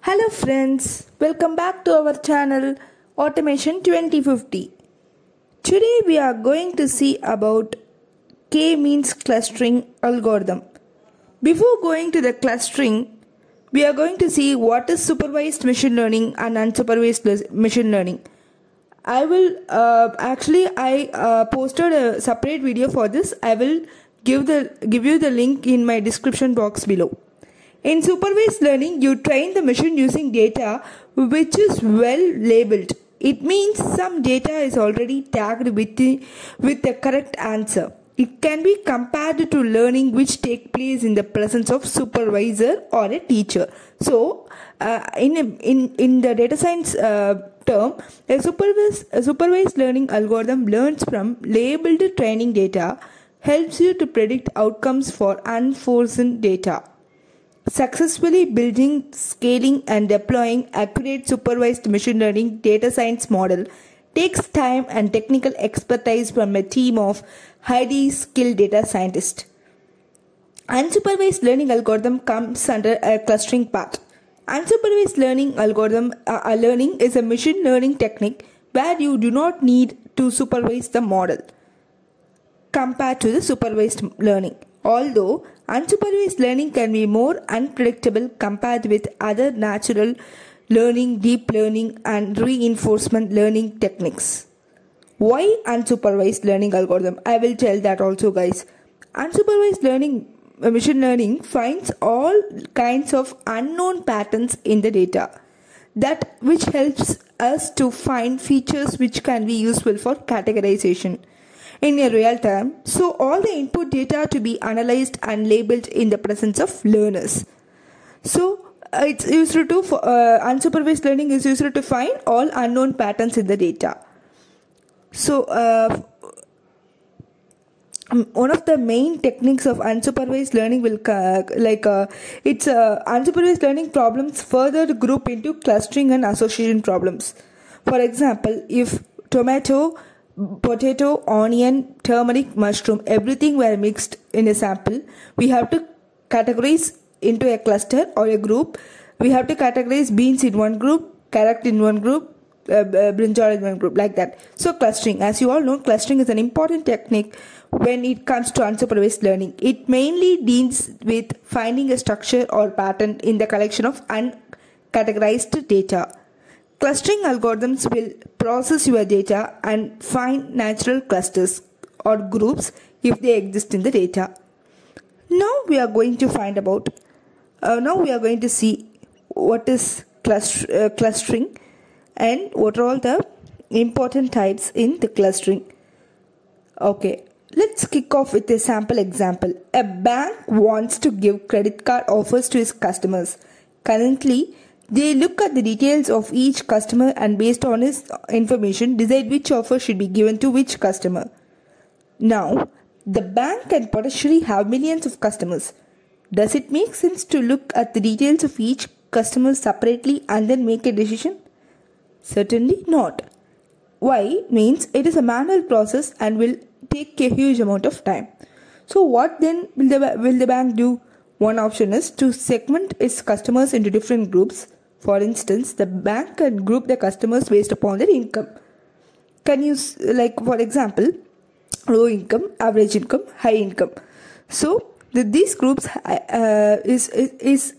Hello friends, welcome back to our channel Automation 2050. Today we are going to see about k-means clustering algorithm. Before going to the clustering, we are going to see what is supervised machine learning and unsupervised machine learning. I will posted a separate video for this. I will give you the link in my description box below. In supervised learning, you train the machine using data which is well labeled. It means some data is already tagged with the correct answer. It can be compared to learning which takes place in the presence of supervisor or a teacher. So, in the data science term, a supervised learning algorithm learns from labeled training data, helps you to predict outcomes for unforeseen data. Successfully building, scaling and deploying accurate supervised machine learning data science model takes time and technical expertise from a team of highly skilled data scientists. Unsupervised learning algorithm comes under a clustering path. Unsupervised learning algorithm learning is a machine learning technique where you do not need to supervise the model compared to the supervised learning. Although unsupervised learning can be more unpredictable compared with other natural learning, deep learning and reinforcement learning techniques. Why unsupervised learning algorithm? I will tell that also, guys. Unsupervised learning, machine learning finds all kinds of unknown patterns in the data, that which helps us to find features which can be useful for categorization in a real time. So all the input data to be analyzed and labeled in the presence of learners. So it's used to unsupervised learning is used to find all unknown patterns in the data. So one of the main techniques of unsupervised learning will unsupervised learning problems further group into clustering and association problems. For example, if tomato, potato, onion, turmeric, mushroom, everything were mixed in a sample, we have to categorize into a cluster or a group. We have to categorize beans in one group, carrot in one group, brinjal in one group, like that. So clustering, as you all know, clustering is an important technique when it comes to unsupervised learning. It mainly deals with finding a structure or pattern in the collection of uncategorized data. Clustering algorithms will process your data and find natural clusters or groups if they exist in the data. Now we are going to see what is clustering and what are all the important types in the clustering. Okay, let's kick off with a sample example. A bank wants to give credit card offers to its customers. Currently, they look at the details of each customer and based on his information decide which offer should be given to which customer. Now, the bank can potentially have millions of customers. Does it make sense to look at the details of each customer separately and then make a decision? Certainly not. Why? Means it is a manual process and will take a huge amount of time. So what then will the bank do? One option is to segment its customers into different groups. For instance, the bank can group the customers based upon their income. Can use, like for example, low income, average income, high income. So these groups it's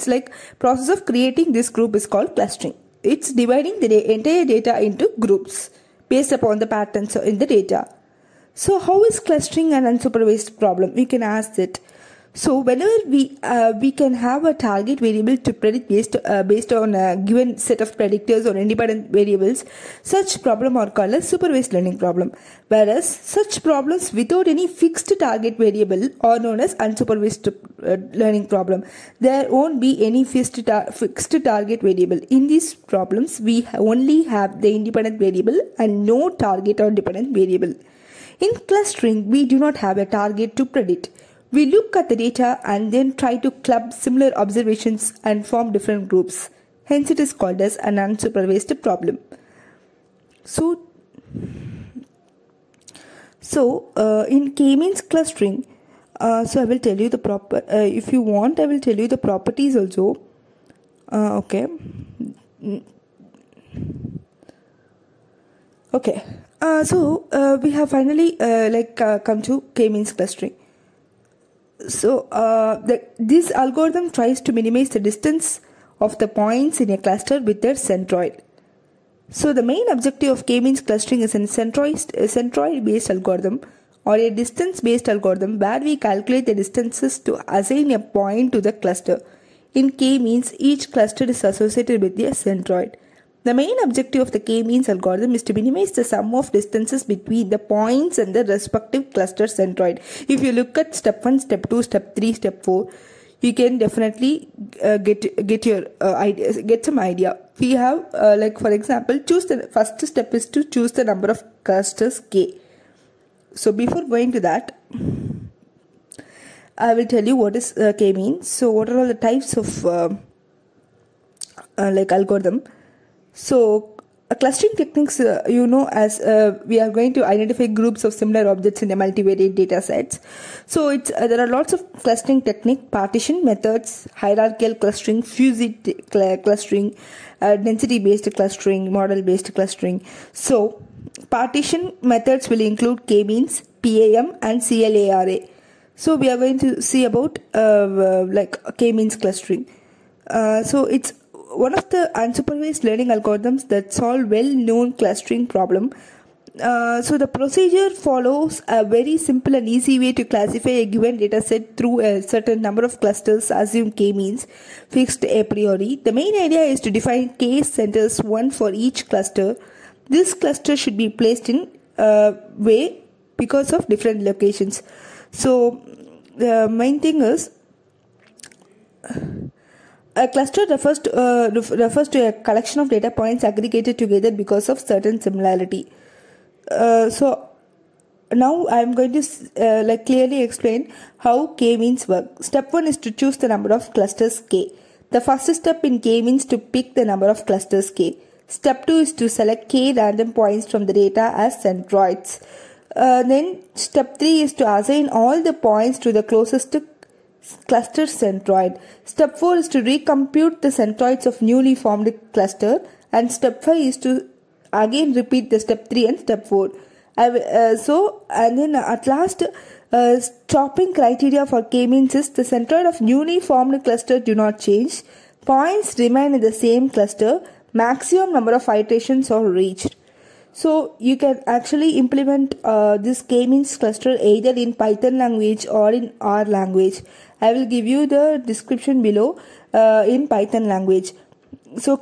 like process of creating this group is called clustering. It's dividing the entire data into groups based upon the patterns in the data. So how is clustering an unsupervised problem? We can ask that. So whenever we can have a target variable to predict based on a given set of predictors or independent variables, such problem are called as supervised learning problem. Whereas such problems without any fixed target variable are known as unsupervised learning problem. There won't be any fixed target variable. In these problems, we only have the independent variable and no target or dependent variable. In clustering, we do not have a target to predict. We look at the data and then try to club similar observations and form different groups. Hence it is called as an unsupervised problem. So in k-means clustering, so I will tell you the if you want, I will tell you the properties also. Okay. Okay. We have finally come to k-means clustering. So this algorithm tries to minimize the distance of the points in a cluster with their centroid. So the main objective of k-means clustering is a centroid-based algorithm or a distance-based algorithm where we calculate the distances to assign a point to the cluster. In k-means, each cluster is associated with a centroid. The main objective of the k-means algorithm is to minimize the sum of distances between the points and the respective cluster centroid. If you look at step 1, step 2, step 3, step 4, you can definitely get some idea. We have for example, choose the first step is to choose the number of clusters k. So before going to that, I will tell you what is k-means. So what are all the types of algorithm? So clustering techniques, as we are going to identify groups of similar objects in a multivariate data sets. So there are lots of clustering technique: partition methods, hierarchical clustering, fuzzy clustering, density-based clustering, model-based clustering. So partition methods will include k-means, PAM, and CLARA. So we are going to see about k-means clustering. So it's one of the unsupervised learning algorithms that solve well-known clustering problem. So the procedure follows a very simple and easy way to classify a given dataset through a certain number of clusters, assume k-means, fixed a priori. The main idea is to define k-centers, one for each cluster. This cluster should be placed in way because of different locations. So the main thing is, a cluster refers to a collection of data points aggregated together because of certain similarity. So now I am going to clearly explain how k-means work. Step 1 is to choose the number of clusters k. The first step in k-means to pick the number of clusters k. Step 2 is to select k random points from the data as centroids. Then step 3 is to assign all the points to the closest cluster centroid. Step 4 is to recompute the centroids of newly formed cluster, and step 5 is to again repeat the step 3 and step 4. And then at last, stopping criteria for k-means is the centroid of newly formed cluster do not change, points remain in the same cluster, maximum number of iterations are reached. So you can actually implement this k-means cluster either in Python language or in R language. I will give you the description below in Python language. So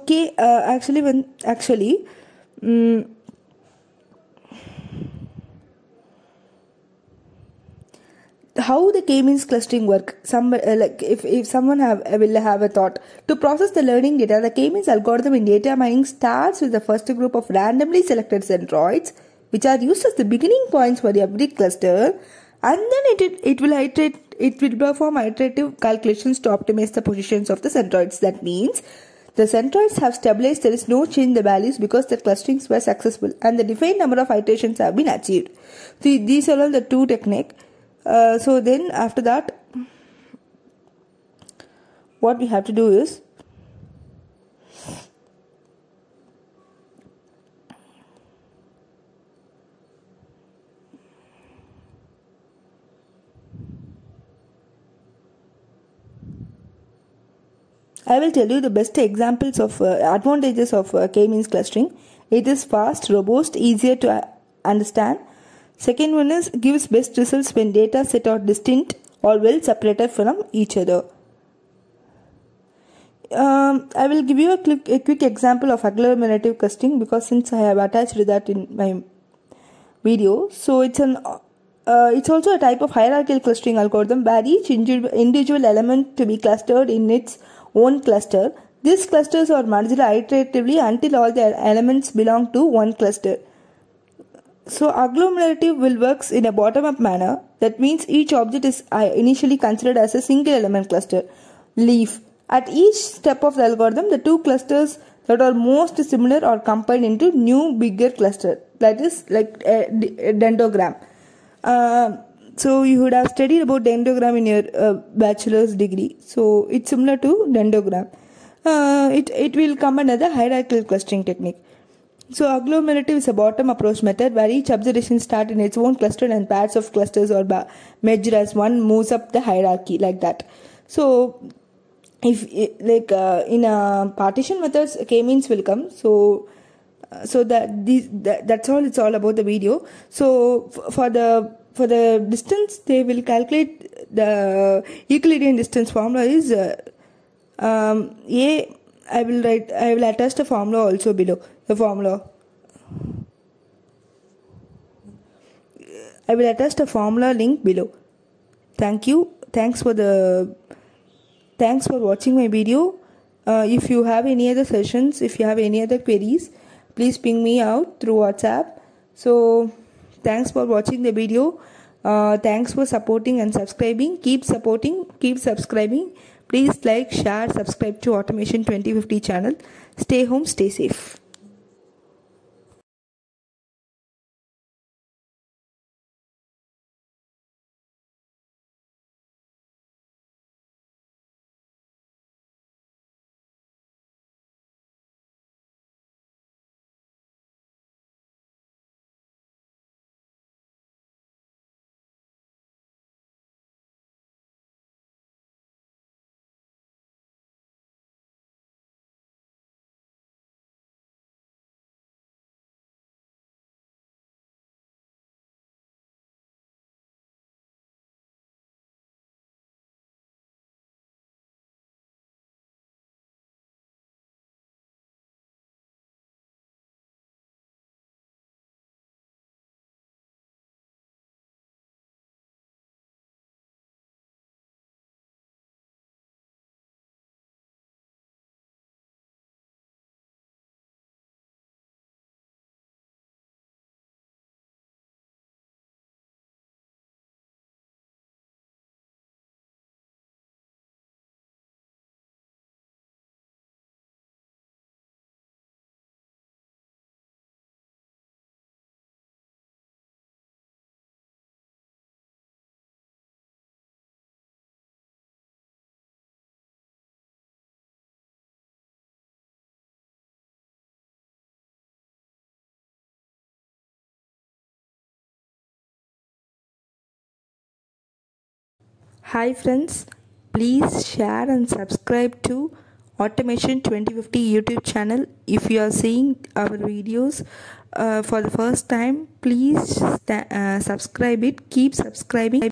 how the k-means clustering work? If someone will have a thought to process the learning data, the k-means algorithm in data mining starts with the first group of randomly selected centroids, which are used as the beginning points for every cluster, and then it will perform iterative calculations to optimize the positions of the centroids. That means the centroids have stabilized, there is no change in the values because the clusterings were successful and the defined number of iterations have been achieved. So these are all the two techniques. So then after that, what we have to do is, I will tell you the best examples of advantages of k-means clustering. It is fast, robust, easier to understand. Second one is gives best results when data set are distinct or well separated from each other. I will give you a quick example of agglomerative clustering because since I have attached that in my video. So it's also a type of hierarchical clustering algorithm where each individual element to be clustered in its own cluster. These clusters are merged iteratively until all the elements belong to one cluster. So agglomerative will works in a bottom-up manner. That means each object is initially considered as a single element cluster. Leaf. At each step of the algorithm, the two clusters that are most similar are combined into new bigger cluster. That is like a dendrogram. So you would have studied about dendrogram in your bachelor's degree. So it's similar to dendrogram. it will come under the hierarchical clustering technique. So agglomerative is a bottom approach method where each observation starts in its own cluster and pairs of clusters or merged as one moves up the hierarchy like that. So if in a partition methods, k-means will come. So that's all. It's all about the video. So for the distance, they will calculate the Euclidean distance formula is I will attach the formula also below. The formula. I will attach the formula link below. Thank you. Thanks for watching my video. If you have any other sessions, if you have any other queries, please ping me out through WhatsApp. So thanks for watching the video. Thanks for supporting and subscribing. Keep supporting, keep subscribing. Please like, share, subscribe to Automation 2050 channel. Stay home, stay safe. Hi friends, please share and subscribe to Automation 2050 YouTube channel. If you are seeing our videos for the first time, please subscribe it. Keep subscribing.